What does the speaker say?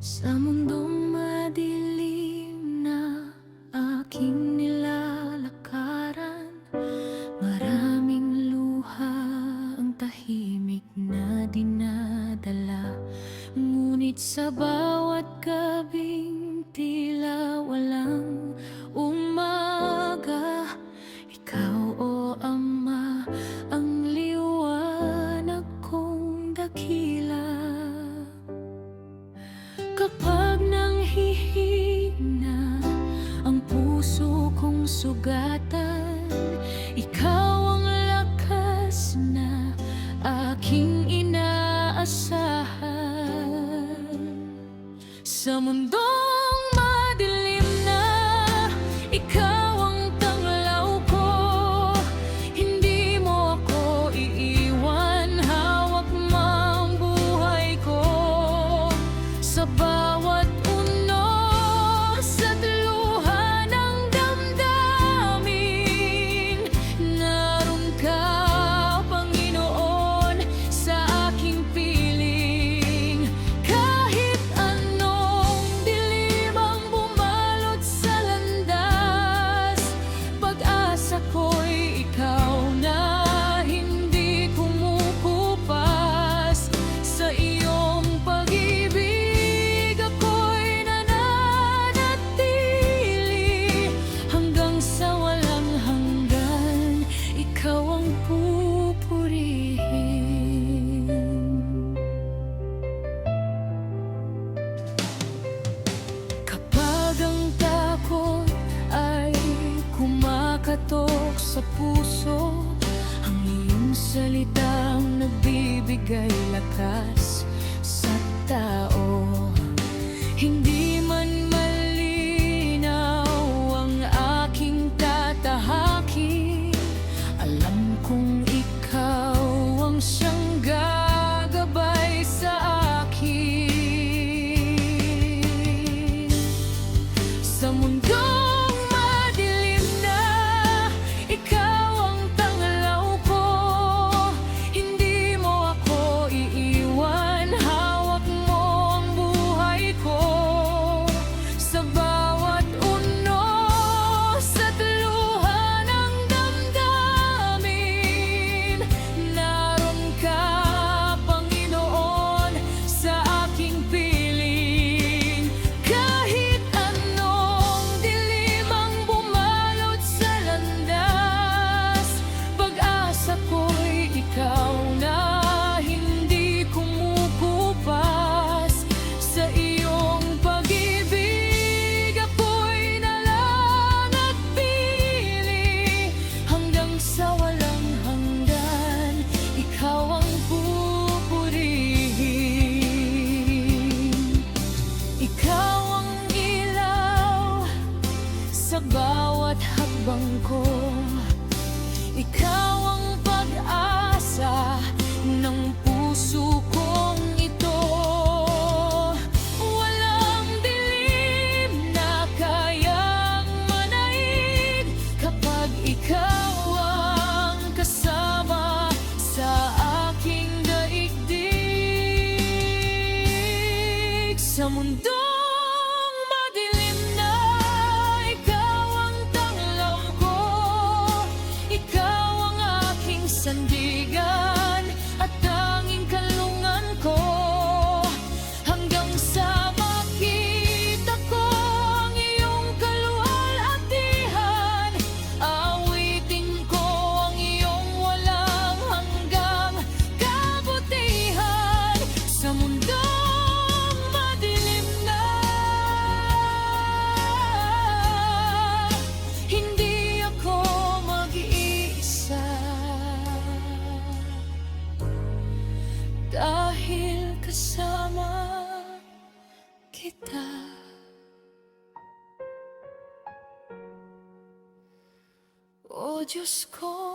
Sa mundong madilim na aking nilalakaran, maraming luha ang tahimik na dinadala. Ngunit sa bawat gabing tila walang umaga, ikaw o Ama ang liwanag kong dakila. Kapag nanghihina ang puso kong sugatan, ikaw ang lakas na aking inaasahan. Sa mundong madilim na, ikaw ang tanglaw ko. Hindi mo ako iiwan, hawak mo ang buhay ko. Sa bawat unos at luha ng damdamin, naroon ka, Panginoon, sa aking piling. Kahit anong dilim ang bumalot sa landas, pag-asa ko'y ikaw na, hindi kumukupas. Sa iyong pag-ibig ako'y nananatili, hanggang sa walang hanggan, ikaw ang pupurihin. Kapag ang takot ay kumakatok sa puso, ang iyong salitang nagbibigay lakas sa tao. Hindi man malinaw ang aking tatahakin, alam kong ikaw ang siyang gagabay sa akin. Sa mundong madilim na, ikaw ang tanglaw ko. Hindi mo ako iiwan, hawak mo ang buhay ko. Sa bawat unos at luha ng damdamin, naroon ka, Panginoon, sa aking piling. Kahit anong dilim ang bumalot sa landas, pag-asa ko'y ikaw na, hindi kumukupas. Sa iyong pag-ibig ako'y nananatili, hanggang sa walang hanggan, ikaw ang pupurihin. Ikaw ang ilaw sa bawat hakbang ko. Ikaw ang pag-asa ng puso kong ito. Walang dilim na kayang manaig kapag ikaw ang kasama sa aking daigdig. Sa mundong madilim na, ikaw ang tanglaw ko. Ikaw ang aking sandigan at tanging kalungan ko, hanggang sa makita ko ang iyong kaluwalhatihan. Awitin ko ang iyong walang hanggang kabutihan. Sa mundong madilim na, hindi ako mag-iisa, dahil kasama kita. O Diyos ko,